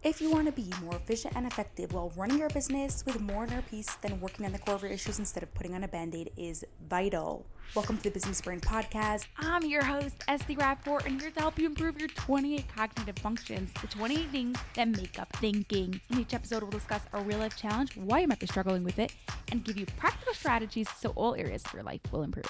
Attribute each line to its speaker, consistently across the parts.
Speaker 1: If you want to be more efficient and effective while running your business with more inner peace, then working on the core of your issues instead of putting on a band-aid is vital. Welcome to the Business Brain Podcast.
Speaker 2: I'm your host, Esty Rapport, and here to help you improve your 28 cognitive functions, the 28 things that make up thinking. In each episode, we'll discuss a real-life challenge, why you might be struggling with it, and give you practical strategies so all areas of your life will improve.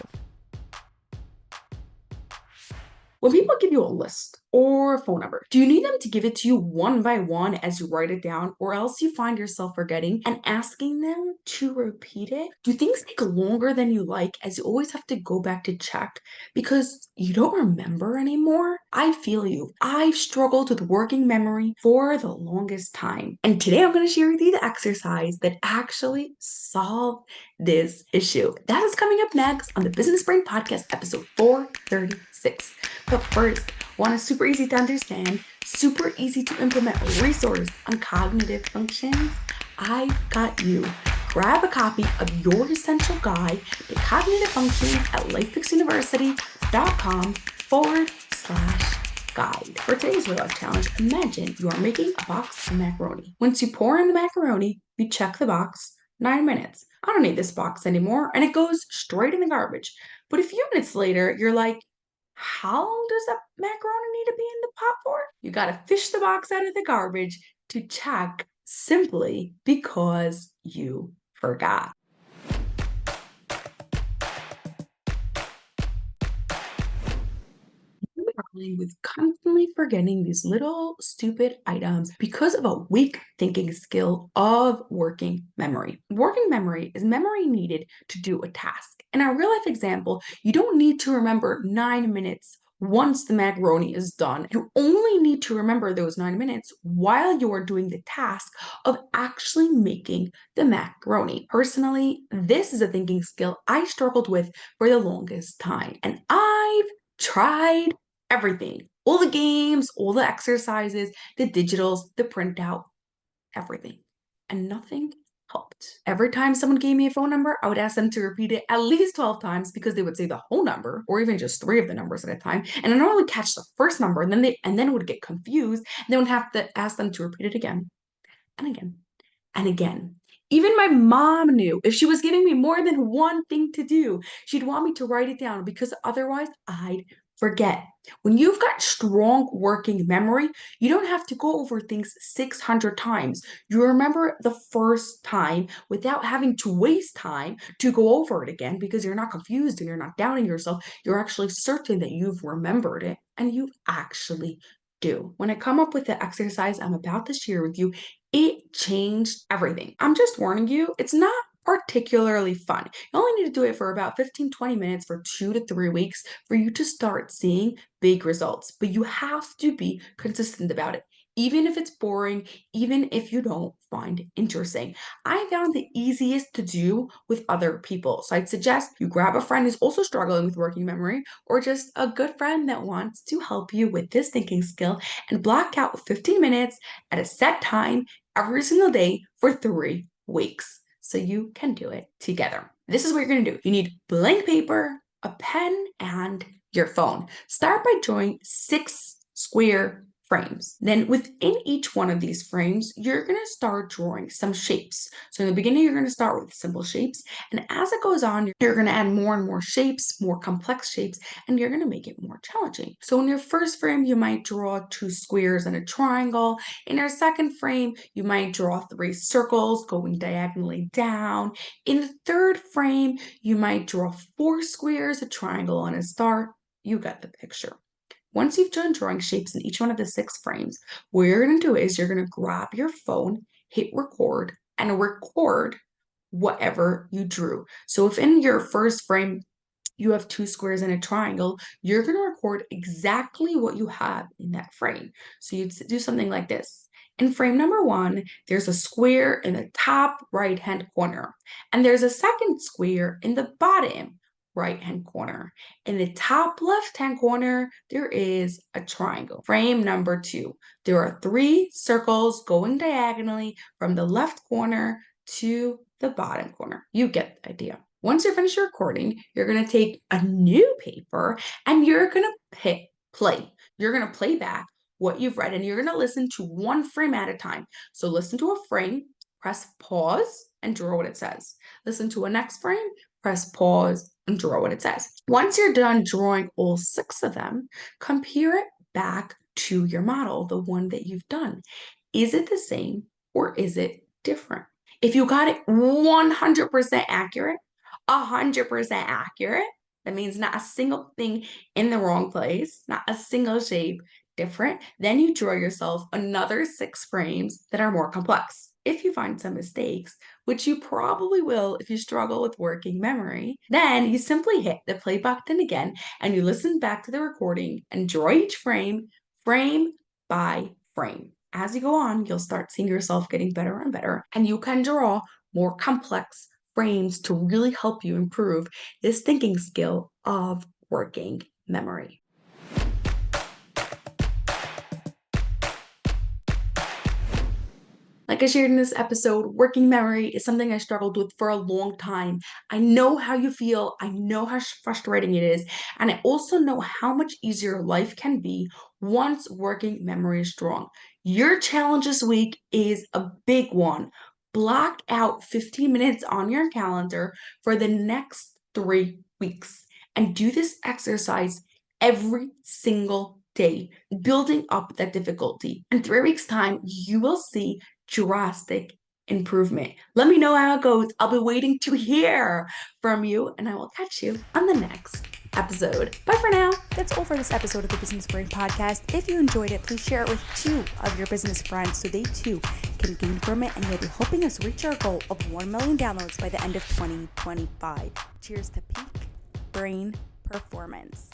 Speaker 3: When people give you a list or a phone number, do you need them to give it to you one by one as you write it down, or else you find yourself forgetting and asking them to repeat it? Do things take longer than you like as you always have to go back to check because you don't remember anymore? I feel you. I've struggled with working memory for the longest time. And today I'm going to share with you the exercise that actually solved this issue. That is coming up next on the Business Brain Podcast, episode 436. But first, want a super easy to understand, super easy to implement resource on cognitive functions? I've got you. Grab a copy of your essential guide to cognitive functions at lifefixuniversity.com/guide. For today's real life challenge, imagine you are making a box of macaroni. Once you pour in the macaroni, you check the box, 9 minutes. I don't need this box anymore, and it goes straight in the garbage. But a few minutes later, you're like, how long does that macaroni need to be in the pot for? You gotta fish the box out of the garbage to check simply because you forgot. Struggling with constantly forgetting these little stupid items because of a weak thinking skill of working memory. Working memory is memory needed to do a task. In our real life example, you don't need to remember 9 minutes once the macaroni is done. You only need to remember those 9 minutes while you are doing the task of actually making the macaroni. Personally, this is a thinking skill I struggled with for the longest time, and I've tried everything. All the games, all the exercises, the digitals, the printout, everything. And nothing helped. Every time someone gave me a phone number, I would ask them to repeat it at least 12 times because they would say the whole number or even just 3 of the numbers at a time. And I normally catch the first number and then would get confused and then would have to ask them to repeat it again and again and again. Even my mom knew if she was giving me more than one thing to do, she'd want me to write it down because otherwise I'd forget. When you've got strong working memory, you don't have to go over things 600 times. You remember the first time without having to waste time to go over it again because you're not confused and you're not doubting yourself. You're actually certain that you've remembered it and you actually do. When I come up with the exercise I'm about to share with you, it changed everything. I'm just warning you, it's not particularly fun. You only need to do it for about 15-20 minutes for 2 to 3 weeks for you to start seeing big results. But you have to be consistent about it. Even if it's boring, even if you don't find it interesting. I found the easiest to do with other people. So I'd suggest you grab a friend who's also struggling with working memory or just a good friend that wants to help you with this thinking skill and block out 15 minutes at a set time every single day for 3 weeks so you can do it together. This is what you're going to do. You need blank paper, a pen, and your phone. Start by drawing 6 square frames. Then within each one of these frames, you're going to start drawing some shapes. So in the beginning, you're going to start with simple shapes. And as it goes on, you're going to add more and more shapes, more complex shapes, and you're going to make it more challenging. So in your first frame, you might draw 2 squares and a triangle. In your second frame, you might draw 3 circles going diagonally down. In the third frame, you might draw 4 squares, a triangle, and a star. You get the picture. Once you've done drawing shapes in each one of the 6 frames, what you're going to do is you're going to grab your phone, hit record, and record whatever you drew. So if in your first frame you have 2 squares and a triangle, you're going to record exactly what you have in that frame. So you'd do something like this. In frame number 1, there's a square in the top right-hand corner, and there's a second square in the bottom right-hand corner. In the top left-hand corner, there is a triangle. Frame number 2, there are 3 circles going diagonally from the left corner to the bottom corner. You get the idea. Once you're finished recording, you're going to take a new paper and you're going to hit play. You're going to play back what you've read, and you're going to listen to one frame at a time. So listen to a frame, press pause, and draw what it says. Listen to a next frame, press pause, and draw what it says. Once you're done drawing all 6 of them, compare it back to your model, the one that you've done. Is it the same or is it different? If you got it 100% accurate, 100% accurate, that means not a single thing in the wrong place, not a single shape different, then you draw yourself another 6 frames that are more complex. If you find some mistakes, which you probably will if you struggle with working memory, then you simply hit the play button again and you listen back to the recording and draw each frame, frame by frame. As you go on, you'll start seeing yourself getting better and better, and you can draw more complex frames to really help you improve this thinking skill of working memory. Like I shared in this episode, working memory is something I struggled with for a long time. I know how you feel. I know how frustrating it is. And I also know how much easier life can be once working memory is strong. Your challenge this week is a big one. Block out 15 minutes on your calendar for the next 3 weeks and do this exercise every single day, building up that difficulty. In 3 weeks' time, you will see drastic improvement. Let me know how it goes. I'll be waiting to hear from you, and I will catch you on the next episode. Bye for now.
Speaker 1: That's all for this episode of the Business Brain Podcast. If you enjoyed it, please share it with 2 of your business friends so they too can gain from it, and you'll be helping us reach our goal of 1 million downloads by the end of 2025. Cheers to peak brain performance.